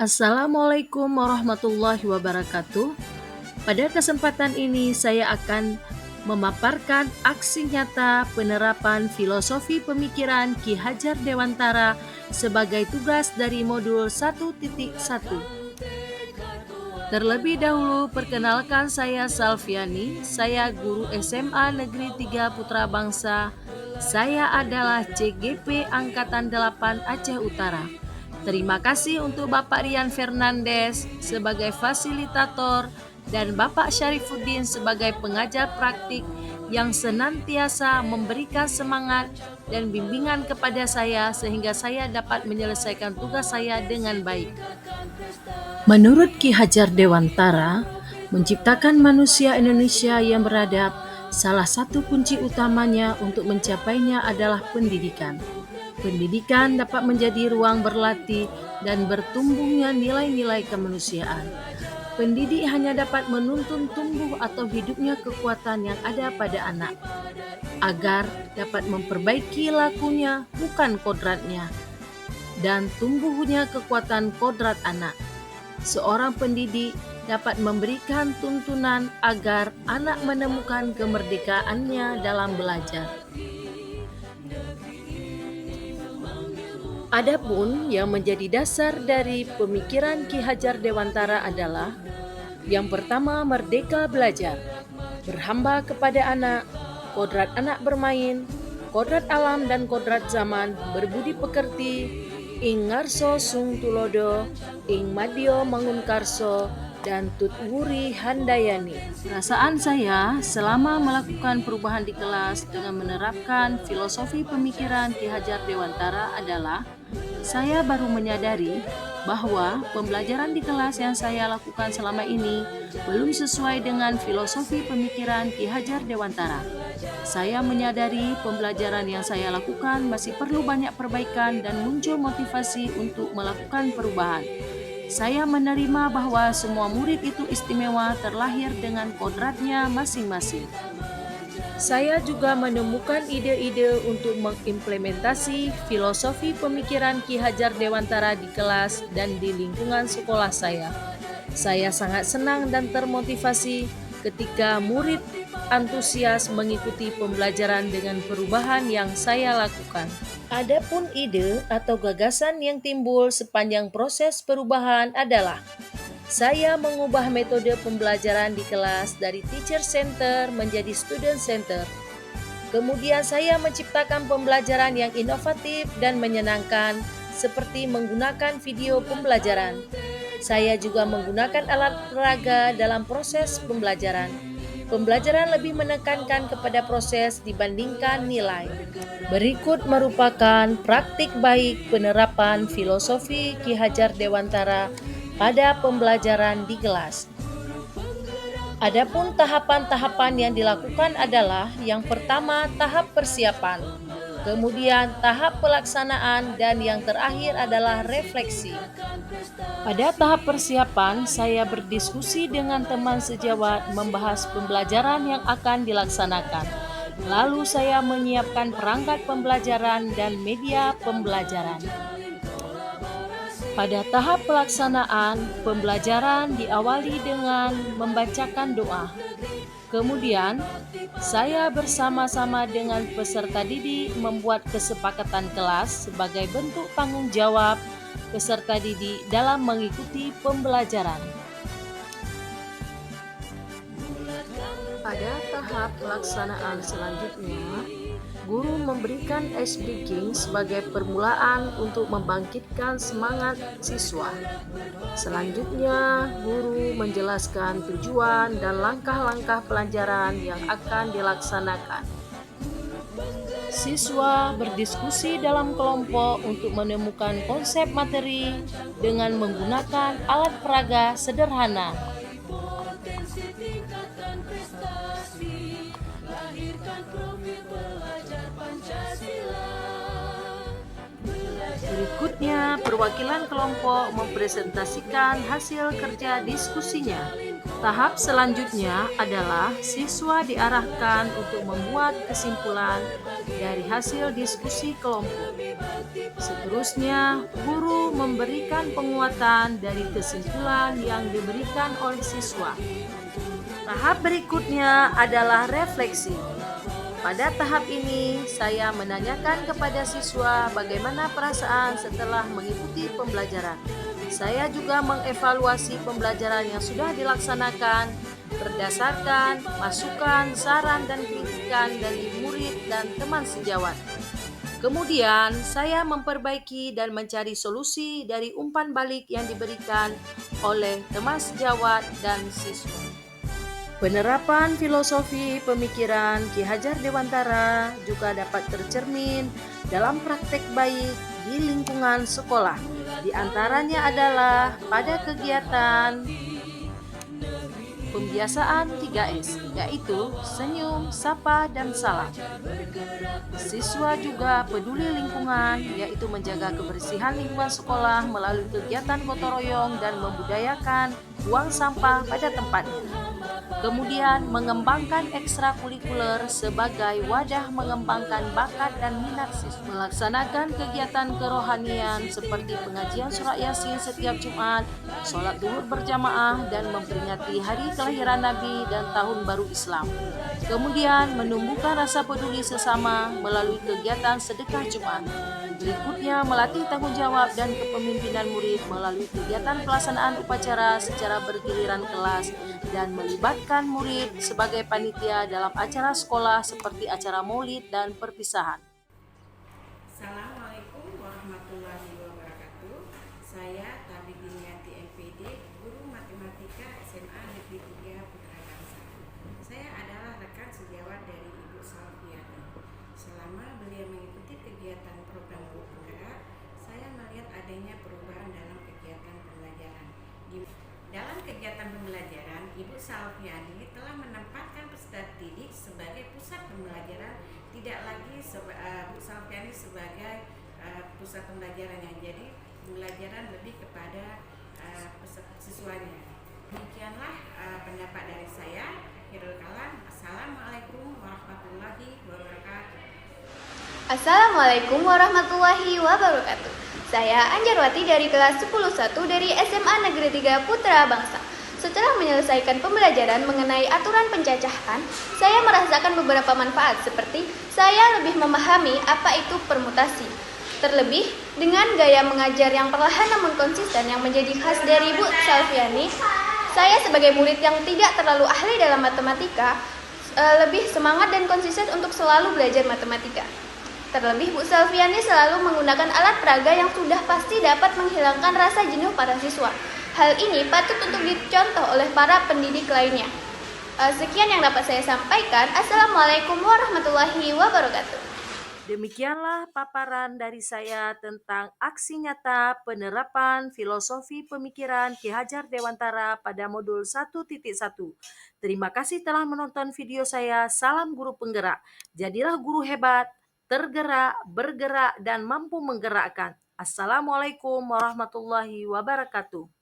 Assalamualaikum warahmatullahi wabarakatuh. Pada kesempatan ini saya akan memaparkan aksi nyata penerapan filosofi pemikiran Ki Hajar Dewantara sebagai tugas dari modul 1.1. Terlebih dahulu perkenalkan saya Salviani, saya guru SMA Negeri 3 Putra Bangsa. Saya adalah CGP Angkatan 8 Aceh Utara. Terima kasih untuk Bapak Rian Fernandes sebagai fasilitator dan Bapak Syarifuddin sebagai pengajar praktik yang senantiasa memberikan semangat dan bimbingan kepada saya sehingga saya dapat menyelesaikan tugas saya dengan baik. Menurut Ki Hajar Dewantara, menciptakan manusia Indonesia yang beradab, salah satu kunci utamanya untuk mencapainya adalah pendidikan. Pendidikan dapat menjadi ruang berlatih dan bertumbuhnya nilai-nilai kemanusiaan. Pendidik hanya dapat menuntun tumbuh atau hidupnya kekuatan yang ada pada anak, agar dapat memperbaiki lakunya, bukan kodratnya, dan tumbuhnya kekuatan kodrat anak. Seorang pendidik dapat memberikan tuntunan agar anak menemukan kemerdekaannya dalam belajar. Adapun yang menjadi dasar dari pemikiran Ki Hajar Dewantara adalah yang pertama, merdeka belajar, berhamba kepada anak, kodrat anak bermain, kodrat alam dan kodrat zaman, berbudi pekerti, ing ngarso sung tulodo, ing madyo mangun karso, dan tutwuri handayani. Perasaan saya selama melakukan perubahan di kelas dengan menerapkan filosofi pemikiran Ki Hajar Dewantara adalah saya baru menyadari bahwa pembelajaran di kelas yang saya lakukan selama ini belum sesuai dengan filosofi pemikiran Ki Hajar Dewantara. Saya menyadari pembelajaran yang saya lakukan masih perlu banyak perbaikan dan muncul motivasi untuk melakukan perubahan. Saya menerima bahwa semua murid itu istimewa, terlahir dengan kodratnya masing-masing. Saya juga menemukan ide-ide untuk mengimplementasi filosofi pemikiran Ki Hajar Dewantara di kelas dan di lingkungan sekolah saya. Saya sangat senang dan termotivasi ketika murid antusias mengikuti pembelajaran dengan perubahan yang saya lakukan. Adapun ide atau gagasan yang timbul sepanjang proses perubahan adalah saya mengubah metode pembelajaran di kelas dari teacher center menjadi student center. Kemudian saya menciptakan pembelajaran yang inovatif dan menyenangkan seperti menggunakan video pembelajaran. Saya juga menggunakan alat peraga dalam proses pembelajaran. Pembelajaran lebih menekankan kepada proses dibandingkan nilai. Berikut merupakan praktik baik penerapan filosofi Ki Hajar Dewantara pada pembelajaran di kelas. Adapun tahapan-tahapan yang dilakukan adalah yang pertama tahap persiapan, kemudian tahap pelaksanaan, dan yang terakhir adalah refleksi. Pada tahap persiapan, saya berdiskusi dengan teman sejawat membahas pembelajaran yang akan dilaksanakan. Lalu saya menyiapkan perangkat pembelajaran dan media pembelajaran. Pada tahap pelaksanaan, pembelajaran diawali dengan membacakan doa. Kemudian, saya bersama-sama dengan peserta didik membuat kesepakatan kelas sebagai bentuk tanggung jawab peserta didik dalam mengikuti pembelajaran. Pada tahap pelaksanaan selanjutnya, guru memberikan ice breaking sebagai permulaan untuk membangkitkan semangat siswa. Selanjutnya, guru menjelaskan tujuan dan langkah-langkah pelajaran yang akan dilaksanakan. Siswa berdiskusi dalam kelompok untuk menemukan konsep materi dengan menggunakan alat peraga sederhana. Berikutnya, perwakilan kelompok mempresentasikan hasil kerja diskusinya. Tahap selanjutnya adalah siswa diarahkan untuk membuat kesimpulan dari hasil diskusi kelompok. Seterusnya, guru memberikan penguatan dari kesimpulan yang diberikan oleh siswa. Tahap berikutnya adalah refleksi. Pada tahap ini, saya menanyakan kepada siswa bagaimana perasaan setelah mengikuti pembelajaran. Saya juga mengevaluasi pembelajaran yang sudah dilaksanakan berdasarkan masukan, saran, dan kritikan dari murid dan teman sejawat. Kemudian, saya memperbaiki dan mencari solusi dari umpan balik yang diberikan oleh teman sejawat dan siswa. Penerapan filosofi pemikiran Ki Hajar Dewantara juga dapat tercermin dalam praktek baik di lingkungan sekolah. Di antaranya adalah pada kegiatan pembiasaan 3S, yaitu senyum, sapa, dan salam. Siswa juga peduli lingkungan, yaitu menjaga kebersihan lingkungan sekolah melalui kegiatan gotong royong dan membudayakan buang sampah pada tempatnya. Kemudian mengembangkan ekstrakurikuler sebagai wadah mengembangkan bakat dan minat siswa. Melaksanakan kegiatan kerohanian seperti pengajian surat Yasin setiap Jumat, sholat duhur berjamaah, dan memperingati hari kelahiran Nabi dan Tahun Baru Islam. Kemudian menumbuhkan rasa peduli sesama melalui kegiatan sedekah Jumat. Berikutnya melatih tanggung jawab dan kepemimpinan murid melalui kegiatan pelaksanaan upacara secara bergiliran kelas dan melibatkan murid sebagai panitia dalam acara sekolah seperti acara maulid dan perpisahan. Assalamualaikum warahmatullahi wabarakatuh. Saya Tabi Diniati MPD, Guru Matematika SMA Negeri 3 Putra Bangsa. Saya adalah rekan sejawat dari Ibu Salviati. Selama beliau mengikuti kegiatan program guru penggerak, saya melihat adanya perubahan dalam kegiatan pembelajaran. Dalam kegiatan pembelajaran, Ibu Salviani telah menempatkan peserta didik sebagai pusat pembelajaran, tidak lagi Bu Salviani sebagai pusat pembelajarannya. Jadi pembelajaran lebih kepada siswanya. Demikianlah pendapat dari saya. Akhirul kalam. Assalamualaikum warahmatullahi wabarakatuh. Assalamualaikum warahmatullahi wabarakatuh. Saya Anjarwati dari kelas 10.1 dari SMA Negeri 3 Putra Bangsa. Setelah menyelesaikan pembelajaran mengenai aturan pencacahan, saya merasakan beberapa manfaat seperti saya lebih memahami apa itu permutasi. Terlebih, dengan gaya mengajar yang perlahan namun konsisten yang menjadi khas dari Bu Salviani, saya sebagai murid yang tidak terlalu ahli dalam matematika, lebih semangat dan konsisten untuk selalu belajar matematika. Terlebih, Bu Salviani selalu menggunakan alat peraga yang sudah pasti dapat menghilangkan rasa jenuh para siswa. Hal ini patut untuk dicontoh oleh para pendidik lainnya. Sekian yang dapat saya sampaikan. Assalamualaikum warahmatullahi wabarakatuh. Demikianlah paparan dari saya tentang aksi nyata penerapan filosofi pemikiran Ki Hajar Dewantara pada modul 1.1. Terima kasih telah menonton video saya. Salam guru penggerak. Jadilah guru hebat, tergerak, bergerak, dan mampu menggerakkan. Assalamualaikum warahmatullahi wabarakatuh.